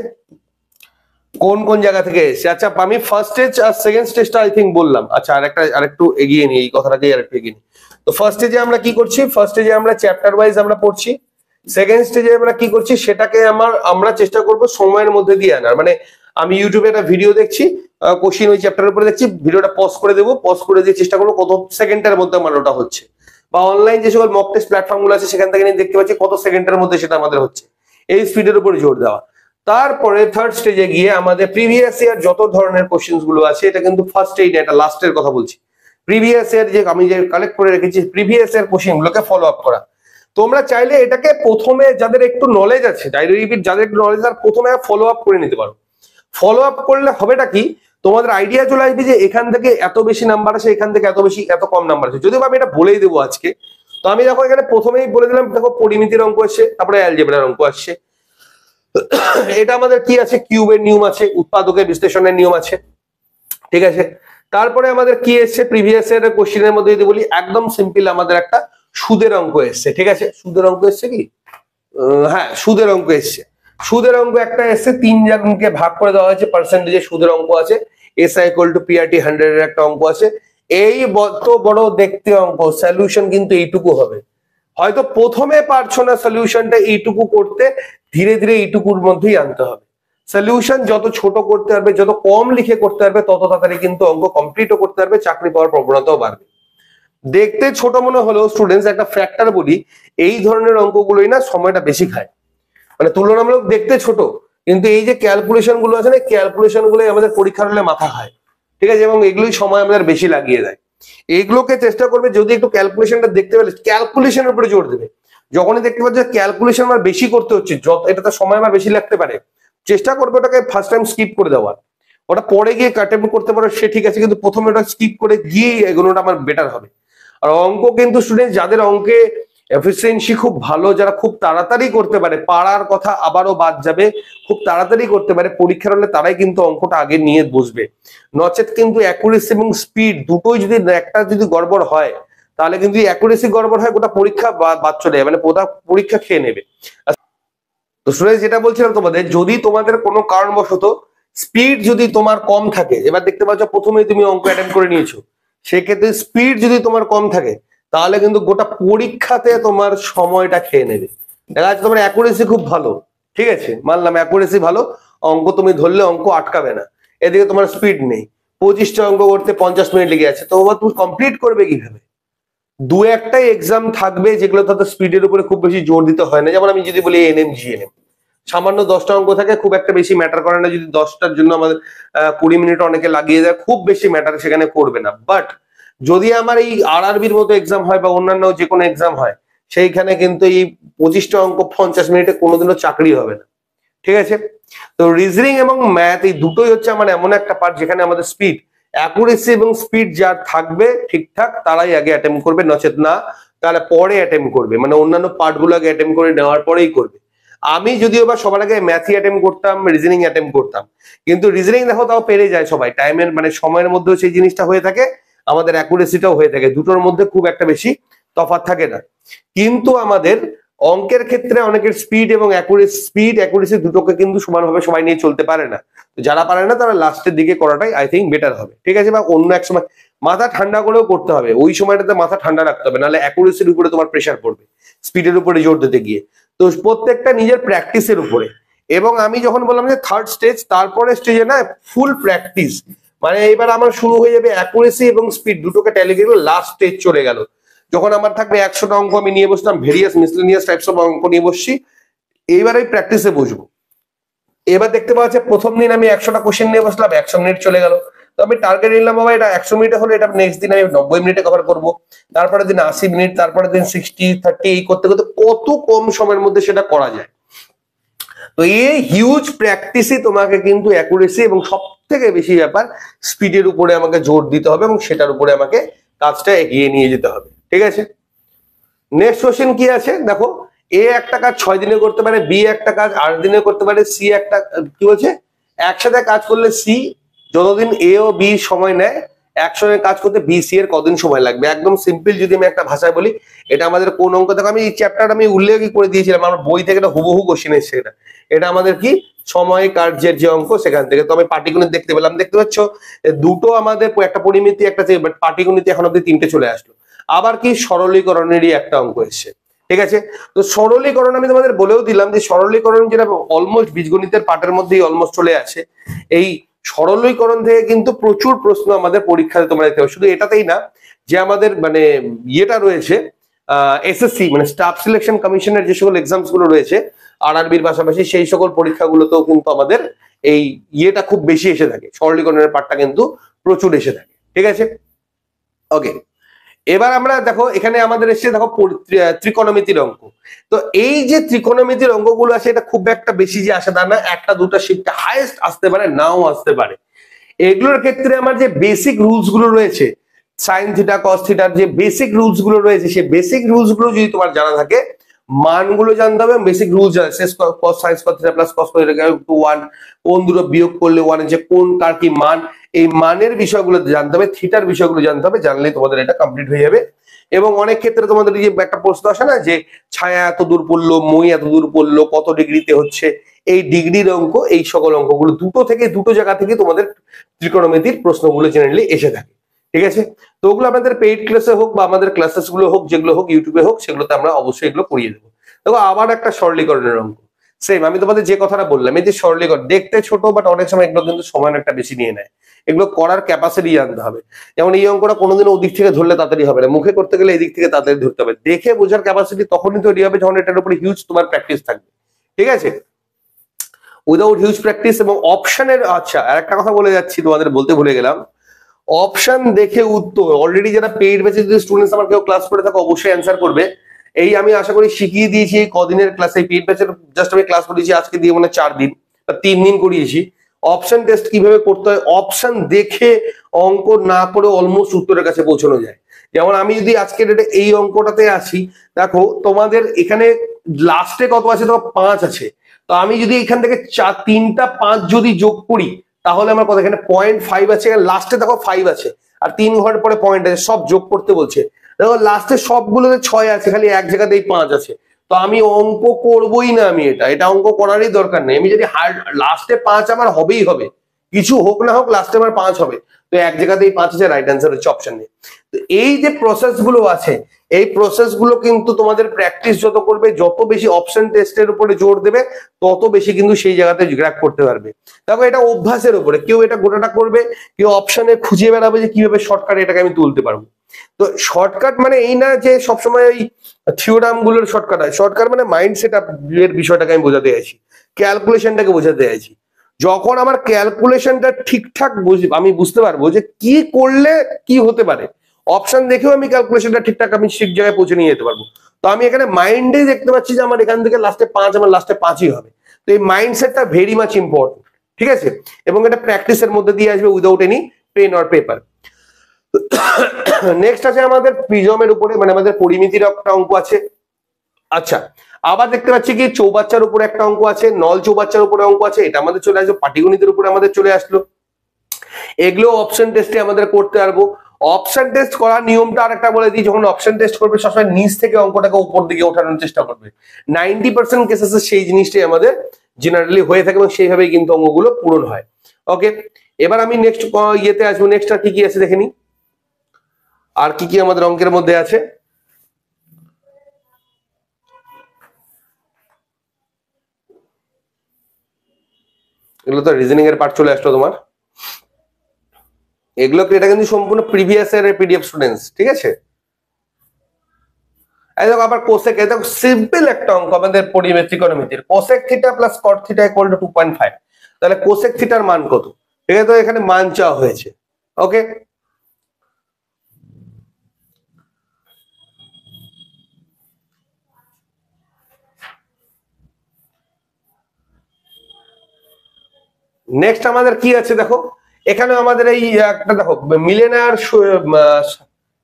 কোন কোন জায়গা থেকে এসছে। আচ্ছা, আমি ফার্স্ট স্টেজ আর সেকেন্ড স্টেজটা আই থিঙ্ক বললাম। আচ্ছা, আরেকটু এগিয়ে নিই এই কথাটাকে, আরেকটু এগিয়ে নিই। তো ফার্স্ট স্টেজে আমরা কি করছি, ফার্স্ট স্টেজে আমরা চ্যাপ্টার ওয়াইজ আমরা পড়ছি। সেকেন্ড স্টেজে আমরা কি করছি, সেটাকে আমরা চেষ্টা করব সময়ের মধ্যে দিয়ে আনার। মানে আমি ইউটিউবে একটা ভিডিও দেখছি, কোশ্চেন ওই চ্যাপ্টারের উপরে দেখছি, ভিডিওটা পজ করে দেবো, পজ করে দিয়ে চেষ্টা করবো কত সেকেন্ডের মধ্যে আমার ওটা হচ্ছে। বা অনলাইন যে সকল মক টেস্ট প্ল্যাটফর্ম গুলো আছে সেখান থেকে দেখতে পাচ্ছি কত সেকেন্ডের মধ্যে সেটা আমাদের হচ্ছে। এই স্পিডের উপরে জোর দেওয়া। তারপরে থার্ড স্টেজে গিয়ে আমাদের প্রিভিয়াস ইয়ার যত ধরনের কোশ্চেন গুলো আছে, এটা কিন্তু ফার্স্ট এই না, এটা লাস্টের কথা বলছি। প্রিভিয়াস ইয়ার যে আমি যে কালেক্ট করে রেখেছি প্রিভিয়াস ইয়ার কোশ্চেন গুলোকে ফলো আপ করা। তোমরা চাইলে এটাকে প্রথমে যাদের একটু নলেজ আছে, ডাইরেক্ট যাদের একটু নলেজ আছে প্রথমে ফলো আপ করে নিতে পারো। ফলো আপ করলে হবেটা কি, তোমাদের আইডিয়া চলে আসবে যে এখান থেকে এত বেশি নাম্বার আছে, এখান থেকে এত কম নাম্বার আছে। যদিও আমি এটা বলেই দেবো আজকে। তো আমি দেখো এখানে প্রথমেই বলে দিলাম, দেখো পরিমিতির অঙ্ক আসছে, তারপরে অ্যালজেব্রার অঙ্ক আসছে। এটা আমাদের কি আছে, কিউবের নিয়ম আছে, উৎপাদকের বিশ্লেষণের নিয়ম আছে। ঠিক আছে, তারপরে আমাদের কি এসছে প্রিভিয়াস এর কোশ্চেনের মধ্যে যদি বলি, একদম সিম্পল আমাদের একটা সুদের অঙ্ক এসছে। ঠিক আছে, সুদের অঙ্ক এসছে কি, হ্যাঁ সুদের অঙ্ক এসছে। সুদের অঙ্ক একটা এসছে, 3 জনকে ভাগ করে দেওয়া হয়েছে, পার্সেন্টেজে সুদের অঙ্ক আছে, SI = PRT 100 এর একটা অঙ্ক আছে। এই বড় বড় দেখতে অঙ্ক, সলিউশন কিন্তু এইটুকু হবে। হয়তো প্রথমে পারছো না সলিউশনটা এইটুকু করতে, ধীরে ধীরে এইটুকুর মধ্যেই আনতে হবে। সলিউশন যত ছোট করতে পারবে, যত কম লিখে করতে পারবে, তত তাড়াতাড়ি কিন্তু অঙ্ক কমপ্লিটও করতে পারবে, চাকরি পাওয়ার প্রবণতাও বাড়বে। দেখতে ছোট মনে হলেও স্টুডেন্টস একটা ফ্যাক্টর বলি, এই ধরনের অঙ্কগুলোই না সময়টা বেশি খায়। মানে তুলনামূলক দেখতে ছোট, কিন্তু এই যে ক্যালকুলেশন গুলো আছে না, ক্যালকুলেশন গুলোই আমাদের পরীক্ষার হলে মাথা খায়। ঠিক আছে, এবং এগুলোই সময় আমাদের বেশি লাগিয়ে দেয়। এইগুলোকে চেষ্টা করবে যদি একটু ক্যালকুলেশনটা দেখতে পেলে, ক্যালকুলেশনের উপরে জোর দেবে। যখনই দেখতে পাচ্ছে ক্যালকুলেশন আমার বেশি করতে হচ্ছে, এটাতে সময় আমার বেশি লাগতে পারে, চেষ্টা করবে ওটাকে ফার্স্ট টাইম স্কিপ করে দেওয়ার। ওটা পরে গিয়ে অ্যাটেম্প্ট করতে পারো সে ঠিক আছে, কিন্তু প্রথমে ওটা স্কিপ করে গিয়ে এগোনোটা আমার বেটার হবে। আর অঙ্ক কিন্তু স্টুডেন্ট যাদের অঙ্কে এফিসিয়েন্সি খুব ভালো, যারা খুব তাড়াতাড়ি করতে পারে, পারার কথা আবারও বাদ যাবে, খুব তাড়াতাড়ি করতে পারে পরীক্ষার হলে, তারাই কিন্তু অঙ্কটা আগে নিয়ে বসবে। নচেত কিন্তু অ্যাকুরেসি এবং স্পিড দুটোই যদি একটা গড়বড় হয়, তাহলে কিন্তু অ্যাকুরেসি গড়বড় হয়, গোটা পরীক্ষা বাদ চলে যাবে, মানে গোটা পরীক্ষা খেয়ে নেবে। তো স্টুডেন্ট যেটা বলছিলাম তোমাদের, যদি তোমাদের কোনো কারণবশত স্পিড যদি তোমার কম থাকে, এবার দেখতে পাচ্ছ প্রথমেই তুমি অঙ্ক অ্যাটেন্ড করে নিয়েছো, সেক্ষেত্রে স্পিড যদি তোমার কম থাকে, তাহলে কিন্তু গোটা পরীক্ষাতে তোমার সময়টা খেয়ে নেবে। দেখা যাচ্ছে তোমার অ্যাকুরেসি খুব ভালো, ঠিক আছে, মানলাম অ্যাকুরেসি ভালো, অঙ্ক তুমি ধরলে অঙ্ক আটকাবে না, এদিকে তোমার স্পিড নেই, 25টা অঙ্ক করতে 50 মিনিট লেগে আছে, তো তুমি কমপ্লিট করবে কিভাবে? দু একটাই এক্সাম থাকবে যেগুলো তাদের স্পিডের উপরে খুব বেশি জোর দিতে হয় না। যেমন আমি যদি বলি এনএম জিএনএম, সামান্য 10টা অঙ্ক থাকে, খুব একটা বেশি ম্যাটার করে না। যদি 10টার জন্য আমাদের 20 মিনিট অনেকে লাগিয়ে দেয়, খুব বেশি ম্যাটার সেখানে করবে না। বাট যদি আমার এই আরআরবির মতো এক্সাম হয় বা অন্যান্য যে কোনো এক্সাম হয়, সেইখানে কিন্তু এই 25টা অঙ্ক 50 মিনিটে কোনোদিনও চাকরি হবে না। ঠিক আছে, তো রিজনিং এবং ম্যাথ এই দুটোই হচ্ছে আমার এমন একটা পার্ট যেখানে আমাদের স্পিড, অ্যাকুরেসি এবং স্পিড যার থাকবে ঠিকঠাক, তারাই আগে অ্যাটেম্প করবে, নচেত না তাহলে পরে অ্যাটেম্প করবে, মানে অন্যান্য পার্ট গুলো আগে অ্যাটেম্প করে নেওয়ার পরেই করবে। আমি যদিও বা সবার আগে ম্যাথই অ্যাটেম্প করতাম, রিজনিং অ্যাটেম্প করতাম, কিন্তু রিজনিং দেখো তাও পেরে যায় সবাই, টাইমের মানে সময়ের মধ্যেও সেই জিনিসটা হয়ে থাকে, আমাদের অ্যাকুরেসিটাও হয়ে থাকে, দুটোর মধ্যে খুব একটা বেশি তফাৎ থাকে না। কিন্তু আমাদের অঙ্কের ক্ষেত্রে অনেকের স্পিড এবং অ্যাকুরেসি দুটোকে কিন্তু সমানভাবে সবাই নিয়ে চলতে পারে না। যারা পারে না তারা লাস্টের দিকে করাটাই আই থিঙ্ক বেটার হবে, ঠিক আছে? বা অন্য এক সময় মাথা ঠান্ডা করেও করতে হবে, ওই সময়টাতে মাথা ঠান্ডা রাখতে হবে, নাহলে অ্যাকুরেসির উপরে তোমার প্রেশার পড়বে স্পিডের উপরে জোর দিতে গিয়ে। তো প্রত্যেকটা নিজের প্র্যাকটিসের উপরে। এবং আমি যখন বললাম যে থার্ড স্টেজ, তারপরে স্টেজে না ফুল প্র্যাকটিস, মানে এবার আমার শুরু হয়ে যাবে অ্যাকুরেসি এবং স্পিড দুটোকে ট্যালি করে লাস্ট স্টেজ চলে গেল, যখন আমার থাকবে 100টা অঙ্ক আমি নিয়ে বসলাম, ভেরিয়াস মিসলেনিয়াস টাইপস অফ অঙ্ক নিয়ে বসছি, এইবার এই প্র্যাকটিসে বসবো। এবার দেখতে পাওয়া যাচ্ছে প্রথম দিন আমি 100টা কোশ্চেন নিয়ে বসলাম, 100 মিনিট চলে গেল। তো আমি টার্গেট নিলাম বাবা এটা 100 মিনিটে হলে এটা নেক্সট দিন আমি 90 মিনিটে কভার করবো, তারপরে দিন 80 মিনিট, তারপরে দিন 60, 30, এই করতে করতে কত কম সময়ের মধ্যে সেটা করা যায়। তো এই হিউজ প্র্যাকটিসই তোমাকে কিন্তু অ্যাকুরেসি এবং সব থেকে বেশি ব্যাপার স্পিডের উপরে আমাকে জোর দিতে হবে এবং সেটার উপরে আমাকে কাজটা এগিয়ে নিয়ে যেতে হবে, ঠিক আছে? নেক্সট কোশ্চেন কি আছে দেখো, এ একটা কাজ 6 দিনে করতে পারে, বি একটা কাজ 8 দিনে করতে পারে, সি একটা কি বলছে একসাথে কাজ করলে সি যতদিন এ ও বি সময় নেয় একসঙ্গে কাজ করতে বি সি এর কদিন সময় লাগবে। একদম সিম্পল যদি আমি একটা ভাষায় বলি, এটা আমাদের কোন অঙ্ক দেখো আমি এই চ্যাপ্টারটা আমি উল্লেখই করে দিয়েছিলাম, আমার বই থেকে এটা হুবহু কোশ্চেন এসেছে। এটা আমাদের কি সময় কার্যের যে অঙ্ক সেখান থেকে। তো আমি পাটিগণিত দেখতে পেলাম, দেখতে পাচ্ছ দুটো আমাদের একটা পরিমিতি একটা পাটিগণিত এখন অব্দি 3টে চলে আসলো। আবার কি সরলীকরণেরই একটা অঙ্ক এসছে, ঠিক আছে? তো সরলীকরণ আমি তোমাদের বলেও দিলাম যে সরলীকরণ যেটা অলমোস্ট বীজগণিতের পাঠের মধ্যেই অলমোস্ট চলে আসে। এই সরলীকরণ থেকে কিন্তু প্রচুর প্রশ্ন আমাদের পরীক্ষাতে তোমরা দেখতে পাবে। শুধু এটাতেই না, যে আমাদের মানে ইয়েটা রয়েছে এসএসসি মানে স্টাফ সিলেকশন কমিশনের যে সকল এক্সামস গুলো রয়েছে আরআরবির পাশাপাশি, সেই সকল পরীক্ষাগুলোতেও কিন্তু আমাদের এই ইয়েটা খুব বেশি এসে থাকে, সরলীকরণের পাঠটা কিন্তু প্রচুর এসে থাকে, ঠিক আছে? ওকে, এবার আমরা দেখো এখানে আমাদের এসে দেখো ত্রিকোণমিতির অঙ্ক। তো এই যে ত্রিকোণমিতির অঙ্কগুলো আছে এটা খুব একটা বেশি যে আসে তা না, একটা দুটা শিফটে হাইয়েস্ট আসতে পারে, নাও আসতে পারে। এগুলোর ক্ষেত্রে আমার যে বেসিক রুলস গুলো রয়েছে, সাইন থিটা কস থিটার যে বেসিক রুলস গুলো রয়েছে, সেই বেসিক রুলস গুলো যদি তোমার জানা থাকে, মানগুলো জানতে হবে, বেসিক রুলস জানা sec cos sine cos theta plus cos cos two 1, কোন দুটো বিয়োগ করলে 1 যে কোন কার কি মান, এই মানের বিষয়গুলো জানতে হবে, থিটার বিষয়গুলো জানতে হবে, জানলে তোমাদের এটা কমপ্লিট হয়ে যাবে। এবং অনেক ক্ষেত্রে তোমাদের এই যে একটা প্রশ্ন আসে না যে ছায়া এত দূর পড়লো, মই এত দূর পড়লো, কত ডিগ্রিতে হচ্ছে, এই ডিগ্রির অঙ্ক, এই সকল অঙ্কগুলো দুটো জায়গা থেকে তোমাদের ত্রিকোণমিতির প্রশ্নগুলো জেনারেলি এসে থাকে, ঠিক আছে? তো ওগুলো আমাদের পেইড ক্লাসে হোক বা আমাদের ক্লাসেস গুলো হোক, যেগুলো হোক ইউটিউবে হোক, সেগুলোতে আমরা অবশ্যই এগুলো করিয়ে দেবো। দেখো আবার একটা সরলীকরণের অঙ্ক, সেম আমি তোমাদের যে কথাটা বললাম, এই যে সরলীকরণ দেখতে ছোট বাট অনেক সময় এগুলো কিন্তু সময় একটা বেশি নিয়ে নেয়, এগুলো করার ক্যাপাসিটি জানতে হবে। যেমন এই অঙ্কটা কোনোদিনও ওদিক থেকে ধরলে তাড়াতাড়ি হবে না, মুখে করতে গেলে এই দিক থেকে তাড়াতাড়ি ধরতে হবে, দেখে বোঝার ক্যাপাসিটি তখনই তৈরি হবে যখন এটার উপরে হিউজ তোমার প্র্যাকটিস থাকবে, ঠিক আছে? উইদাউট হিউজ প্র্যাকটিস এবং অপশনের, আচ্ছা আর একটা কথা বলে যাচ্ছি তোমাদের বলতে ভুলে গেলাম, অপশন দেখে উত্তর অলরেডি যারা পেইড ব্যাচে যদি স্টুডেন্টস আমার কেউ ক্লাস করে থাকে অবশ্যই অ্যান্সার করবে। এই আমি আশা করি শিখিয়ে দিয়েছি এই কদিনের ক্লাসে, পেইড ব্যাচের জাস্ট আমি ক্লাস করেছি আজকে দিয়ে মানে 4 দিন বা 3 দিন করিয়েছি। অপশন টেস্ট কিভাবে করতে হয়, অপশন দেখে অঙ্ক না করে অলমোস্ট উত্তরের কাছে পৌঁছানো যায়। যেমন আমি যদি আজকে ডেটে এই অঙ্কটাতে আছি, দেখো তোমাদের এখানে লাস্টে কত আছে, তোমার 5 আছে, তো আমি যদি এখান থেকে 3টা 5 যদি যোগ করি তাহলে আমার কত, এখানে 0.5 আছে, লাস্টে দেখো 5 আছে আর 3 ঘর পরে পয়েন্ট আছে, সব যোগ করতে বলছে। দেখো লাস্টে সবগুলোতে 6 আছে, খালি এক জায়গাতেই 5 আছে, তো আমি অঙ্ক করবোই না, আমি এটা অঙ্ক করারই দরকার নেই। আমি যদি লাস্টে 5 আমার হবেই হবে, কিছু হোক না হোক লাস্টে আমার 5 হবে, তো এক জায়গাতেই 5 আছে, রাইট অ্যান্সার হচ্ছে অপশন নেই। তো এই যে প্রসেস গুলো আছে, এই প্রসেস গুলো কিন্তু তোমাদের প্র্যাকটিস যত করবে, যত বেশি অপশন টেস্টের উপরে জোর দেবে, তত বেশি কিন্তু সেই জায়গাতে ক্র্যাক করতে পারবে। দেখো এটা অভ্যাসের উপরে, কেউ এটা গোটাটা করবে, কেউ অপশনে খুঁজে বেড়াবে যে কিভাবে শর্টকাট এটাকে আমি তুলতে পারবো। তো শর্টকাট মানে এই না যে সবসময় এই থিওরাম গুলোর শর্টকাট হয়, শর্টকাট মানে মাইন্ডসেট এর বিষয়টাকে আমি বোঝাতে চাইছি, ক্যালকুলেশনটাকে বোঝাতে চাইছি। যখন আমার ক্যালকুলেশনটা ঠিকঠাক আমি বুঝতে পারবো যে কি করলে কি হতে পারে, অপশন দেখেও আমি ক্যালকুলেশনটা ঠিকঠাক আমি ঠিক জায়গায় পৌঁছে নিয়ে যেতে পারবো। তো আমি এখানে মাইন্ডে দেখতে পাচ্ছি যে আমার এখান থেকে লাস্টে 5, আমার লাস্টে 5ই হবে। তো এই মাইন্ডসেটটা ভেরি মাচ ইম্পর্টেন্ট, ঠিক আছে? এবং এটা প্র্যাকটিসের মধ্যে দিয়ে আসবে without any pen or paper. Next আছে আমাদের প্রিজমের উপরে, মানে আমাদের পরিমিতির একটা অঙ্ক আছে। আচ্ছা, আবার দেখতে পাচ্ছি কি চৌবাচ্চার উপরে একটা অঙ্ক আছে, নল চৌবাচ্চার উপরে অঙ্ক আছে, এটা আমাদের চলে আসলো, পাটিগণিতের উপরে আমাদের চলে আসলো। এগুলো অপশন টেস্টে আমাদের করতে পারবো। অপশন টেস্ট করার নিয়মটা আরেকটা বলে দিই, যখন অপশন টেস্ট করবে সবসময় নিচ থেকে অঙ্কটাকে উপর দিকে ওঠানোর চেষ্টা করবে। 90% কেসেসে সেই জিনিসটাই আমাদের জেনারেলি হয়ে থাকে এবং সেইভাবেই কিন্তু অঙ্কগুলো পূরণ হয়। ওকে, এবার আমি নেক্সট ইয়েতে আসবো। নেক্সট আর কি কি আছে দেখে নি, আর কি কি আমাদের অঙ্কের মধ্যে আছে। এগুলো তো রিজনিং এর পার্ট চলে আসলো তোমার। এগুলো এটা কিন্তু সম্পূর্ণ প্রিভিয়াস এর পিডিএফ স্টুডেন্টস, ঠিক আছে। এই দেখো আবার কোসেক, এই দেখো সিম্পল একটা অঙ্ক আমাদের ত্রিকোণমিতির, cosec theta plus cot theta equal to 2.5। তাহলে কোসেক থিটার মান কত, ঠিক আছে, তো এখানে মান চাওয়া হয়েছে। ওকে, নেক্সট আমাদের কি আছে দেখো, এখানে আমাদের এই একটা দেখো মিলেনার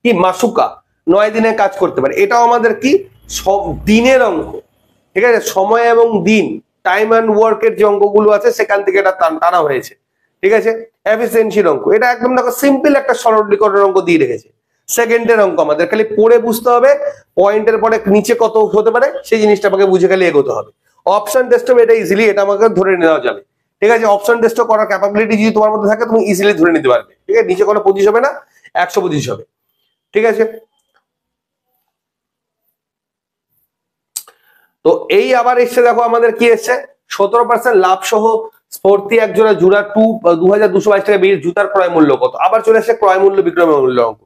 কি মাসুকা 9 দিনে কাজ করতে পারে, এটাও আমাদের কি সব দিনের অঙ্ক, ঠিক আছে, সময় এবং দিন টাইম অ্যান্ড ওয়ার্কের যে অঙ্কগুলো আছে সেখান থেকে এটা টানা হয়েছে, ঠিক আছে। এফিসিয়েন্সির অঙ্ক, এটা একদম দেখো সিম্পল একটা সরলীকরণের অঙ্ক দিয়ে রেখেছে। সেকেন্ডের অঙ্ক আমাদের খালি পড়ে বুঝতে হবে, পয়েন্টের পরে নিচে কত হতে পারে সেই জিনিসটা আমাকে বুঝে খালি এগোতে হবে। অপশন টেস্টও এটা ইজিলি এটা আমাকে ধরে নেওয়া যাবে, ঠিক আছে। অপশন টেস্ট করার ক্যাপাবিলিটি যদি তোমার মধ্যে থাকে তুমি ইজিলি ধরে নিতে পারবে, ঠিক আছে। নিচে কোনো 25 হবে না, 125 হবে, ঠিক আছে। তো এই আবার এসছে দেখো আমাদের কি এসছে, 17% লাভ সহ স্ফূর্তি এক জোড়া জুড়া 2222 টাকা বেরিয়ে জুতার ক্রয় মূল্য কত, আবার চলে আসছে ক্রয় মূল্য বিক্রয় মূল্য অঙ্ক।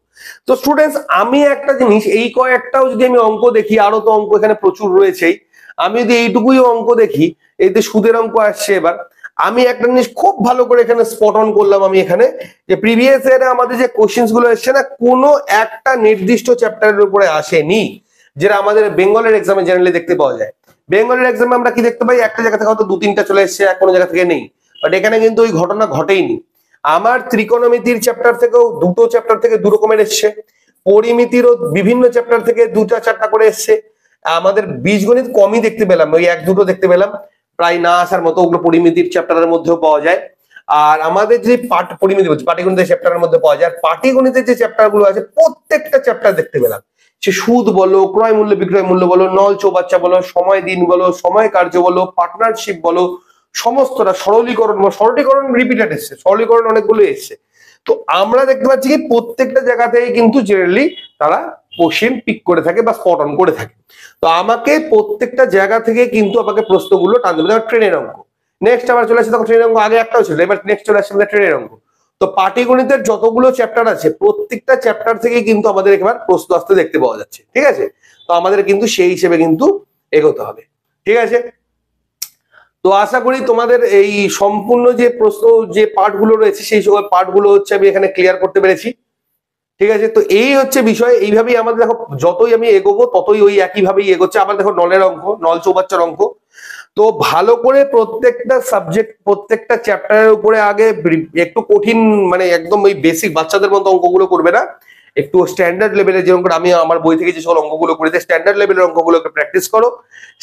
তো স্টুডেন্টস আমি একটা জিনিস, এই কয়েকটাও যদি আমি অঙ্ক দেখি, আরো তো অঙ্ক এখানে প্রচুর রয়েছেই, আমি যদি এইটুকুই অঙ্ক দেখি, এতে সুদের অঙ্ক আসছে। এবার আমি একটা জিনিস খুব ভালো করে এখানে স্পট অন করলাম আমি এখানে, যে প্রিভিয়াস ইয়ারে আমাদের যে কোশ্চেন্স গুলো এসছে না, কোনো একটা নির্দিষ্ট চ্যাপ্টারের উপরে আসেনি, যেটা আমাদের বেঙ্গলের এক্সামে জেনারেলি দেখতে পাওয়া যায়। বেঙ্গলের এক্সামে আমরা কি দেখতে পাই, একটা জায়গা থেকে হয়তো 2-3টা চলে এসছে, কোনো জায়গা থেকে নেই, বাট এখানে কিন্তু ওই ঘটনা ঘটেইনি। আমার ত্রিকোণমিতির চ্যাপ্টার থেকেও দুটো চ্যাপ্টার থেকে দু রকমের এসছে, পরিমিতিরও বিভিন্ন চ্যাপ্টার থেকে 2টা-4টা করে এসছে। আমাদের বীজগণিত কমই দেখতে পেলাম, ওই 1-2টো দেখতে পেলাম, প্রায় না আসার মতো, ওগুলো পরিমিতির চ্যাপ্টারের মধ্যেও পাওয়া যায়। আর আমাদের যে পরিমিতি বলছি পাটিগণিতের চ্যাপ্টারের মধ্যে পাওয়া যায়, আর পাটিগণিতের যে চ্যাপ্টার গুলো আছে প্রত্যেকটা চ্যাপ্টার দেখতে পেলাম, সে সুদ বলো, ক্রয় মূল্য বিক্রয় মূল্য বলো, নল চৌবাচ্চা বলো, সময় দিন বলো, সময় কার্য বলো, পার্টনারশিপ বলো, সমস্তটা সরলীকরণ বা সরলীকরণ রিপিটেড এসছে, সরলীকরণ অনেকগুলো এসছে। তো আমরা দেখতে পাচ্ছি কি প্রত্যেকটা জায়গা থেকে কিন্তু জেনারেলি তারা কোশ্চেন পিক করে থাকে বা স্পট অন করে থাকে। তো আমাকে প্রত্যেকটা জায়গা থেকে কিন্তু আমাকে প্রশ্নগুলো টানতে হবে। ট্রেনের অঙ্ক নেক্সট আবার চলে আসছে, তখন ট্রেনের অঙ্ক আগে একটাও ছিল, এবার নেক্সট চলে আসছে ট্রেনের অঙ্ক। তো পাটিগণিতের যতগুলো চ্যাপ্টার আছে প্রত্যেকটা চ্যাপ্টার থেকে কিন্তু আমাদের এবার প্রশ্ন আসতে দেখতে পাওয়া যাচ্ছে, ঠিক আছে। তো আমাদের কিন্তু সেই হিসেবে কিন্তু এগোতে হবে, ঠিক আছে। তো আশা করি তোমাদের এই সম্পূর্ণ যে প্রশ্ন যে পার্ট গুলো রয়েছে সেই সকল পার্ট গুলো হচ্ছে আমি এখানে ক্লিয়ার করতে পেরেছি, ঠিক আছে। তো এই হচ্ছে বিষয়, এইভাবেই আমাদের দেখো যতই আমি এগোবো ততই ওই একইভাবেই এগোচ্ছে। আবার দেখো নলের অঙ্ক, নল চৌবাচ্চার অঙ্ক। তো ভালো করে প্রত্যেকটা সাবজেক্ট প্রত্যেকটা চ্যাপ্টারের উপরে আগে একটু কঠিন, মানে একদম ওই বেসিক বাচ্চাদের মতো অঙ্কগুলো করবে না, একটু স্ট্যান্ডার্ড লেভেলের যে অঙ্কটা আমি আমার বই থেকে যে সকল অঙ্কগুলো করেছি স্ট্যান্ডার্ড লেভেলের অঙ্কগুলোকে প্র্যাকটিস করো।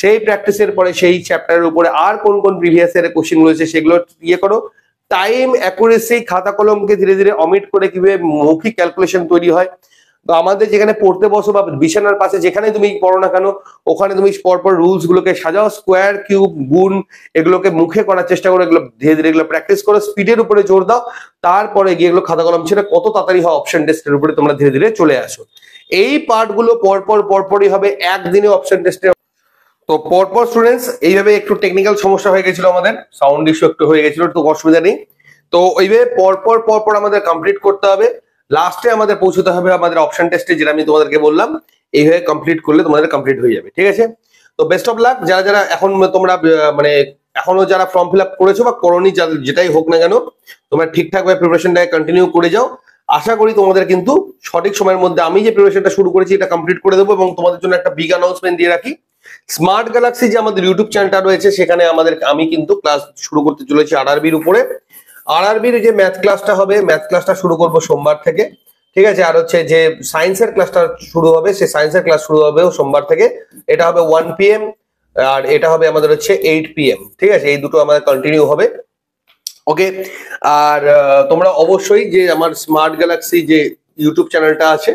সেই প্র্যাকটিসের পরে সেই চ্যাপ্টারের উপরে আর কোন কোন প্রিভিয়াস ইয়ারের কোশ্চেন রয়েছে সেগুলো ইয়ে করো। টাইম অ্যাকুরেসি খাতা কলমকে ধীরে ধীরে অমিট করে কিভাবে মৌখিক ক্যালকুলেশন তৈরি হয়। তো আমাদের যেখানে পড়তে বসো বা বিছানার পাশে যেখানে তুমি পড়ো না কেন, ওখানে তুমি পরপর রুলস গুলোকে সাজাও, স্কোয়ার কিউব গুণ এগুলোকে মুখে করার চেষ্টা করো, এগুলো ধীরে ধীরে এগুলো প্র্যাকটিস করো, স্পিডের উপরে জোর দাও, তারপরে গিয়ে এগুলো খাতা কলম ছেড়ে কত তাড়াতাড়ি হয় অপশন টেস্টের উপরে তোমরা ধীরে ধীরে চলে আসো। এই পার্ট গুলো পরপরই হবে একদিনে অপশন টেস্টে। তো পরপর স্টুডেন্টস এইভাবে একটু টেকনিক্যাল সমস্যা হয়ে গেছিল, আমাদের সাউন্ড ইস্যু একটু হয়ে গেছিল, তো অসুবিধা নেই। তো ওইভাবে পরপর আমাদের কমপ্লিট করতে হবে, লাস্টে আমাদের পৌঁছতে হবে আমাদের অপশন টেস্টে, যেটা আমি তোমাদেরকে বললাম এইভাবে কমপ্লিট করলে তোমাদের কমপ্লিট হয়ে যাবে, ঠিক আছে। তো বেস্ট অফ লাক যারা যারা এখন তোমরা মানে এখনো যারা ফর্ম ফিল আপ করেছো বা করোনি, যেটাই হোক না কেন তোমরা ঠিকঠাক ভাবে প্রিপারেশনটাকে কন্টিনিউ করে যাও। আশা করি তোমাদের কিন্তু সঠিক সময়ের মধ্যে আমি যে প্রিপারেশনটা শুরু করেছি এটা কমপ্লিট করে দেবো। এবং তোমাদের জন্য একটা বিগ অ্যানাউন্সমেন্ট দিয়ে রাখি, স্মার্ট গ্যালাক্সি যে আমাদের ইউটিউব চ্যানেলটা রয়েছে সেখানে আমি কিন্তু ক্লাস শুরু করতে চলেছি আরআরবির উপরে। আরআরবির যে ম্যাথ ক্লাসটা হবে, ম্যাথ ক্লাসটা শুরু করব সোমবার থেকে, ঠিক আছে। আর হচ্ছে যে সায়েন্সের ক্লাসটা শুরু হবে, সেই সায়েন্সের ক্লাস শুরু হবে সোমবার থেকে, এটা হবে 1 PM, আর এটা হবে আমাদের হচ্ছে 8 PM, ঠিক আছে। এই দুটো আমাদের কন্টিনিউ হবে। ওকে। আর তোমরা অবশ্যই যে আমার স্মার্ট গ্যালাক্সি যে ইউটিউব চ্যানেলটা আছে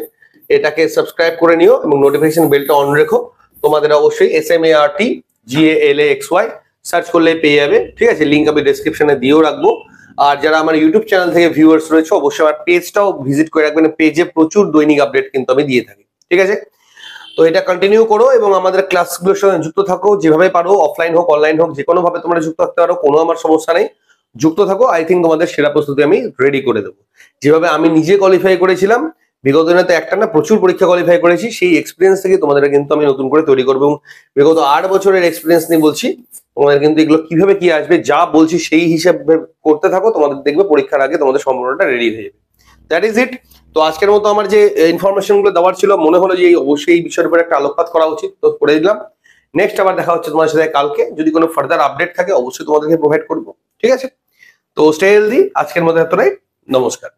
এটাকে সাবস্ক্রাইব করে নিও এবং নোটিফিকেশন বেলটা অন রেখো। তোমাদের অবশ্যই SMARTGALAXY সার্চ করলে পেয়ে যাবে, ঠিক আছে? লিঙ্ক আমি ডেসক্রিপশনে দিয়েও রাখবো। আর যারা আমার ইউটিউব চ্যানেল থেকে ভিউয়ার্স রয়েছে অবশ্যই আমার পেজটাও ভিজিট করে রাখবেন, পেজে প্রচুর দৈনিক আপডেট কিন্তু আমি দিয়ে থাকি, ঠিক আছে? তো এটা কন্টিনিউ করো এবং আমাদের ক্লাসগুলোর সঙ্গে যুক্ত থাকো, যেভাবে পারো, অফলাইন হোক অনলাইন হোক, যে কোনো ভাবে তোমরা যুক্ত থাকতে পারো, কোনো আমার সমস্যা নেই, যুক্ত থাকো। আই থিঙ্ক তোমাদের সেরা প্রস্তুতি আমি রেডি করে দেবো। যেভাবে আমি নিজে কোয়ালিফাই করেছিলাম, বিগত দিনে তো একটা না প্রচুর পরীক্ষা কোয়ালিফাই করেছি, সেই এক্সপিরিয়েন্স থেকে তোমাদের কিন্তু আমি নতুন করে তৈরি করবো এবং বিগত 8 বছরের এক্সপিরিয়েন্স নিয়ে বলছি তোমাদের কিন্তু এগুলো কিভাবে কি আসবে যা বলছি সেই হিসাবে করতে থাকো, তোমাদের দেখবে পরীক্ষার আগে তোমাদের সম্পূর্ণটা রেডি হয়ে যাবে। That is it. তো আজকের মতো আমার যে ইনফরমেশন গুলো দেওয়ার ছিল, মনে হলো যে অবশ্যই এই বিষয়ের উপর একটা আলোকপাত করা উচিত, তো করে দিলাম। নেক্সট আবার দেখা হচ্ছে তোমার সাথে কালকে, যদি কোনো ফার্দার আপডেট থাকে অবশ্যই তোমাদেরকে প্রোভাইড করবো, ঠিক আছে? তো স্টে হেলদি, আজকের মতো এতটাই, নমস্কার।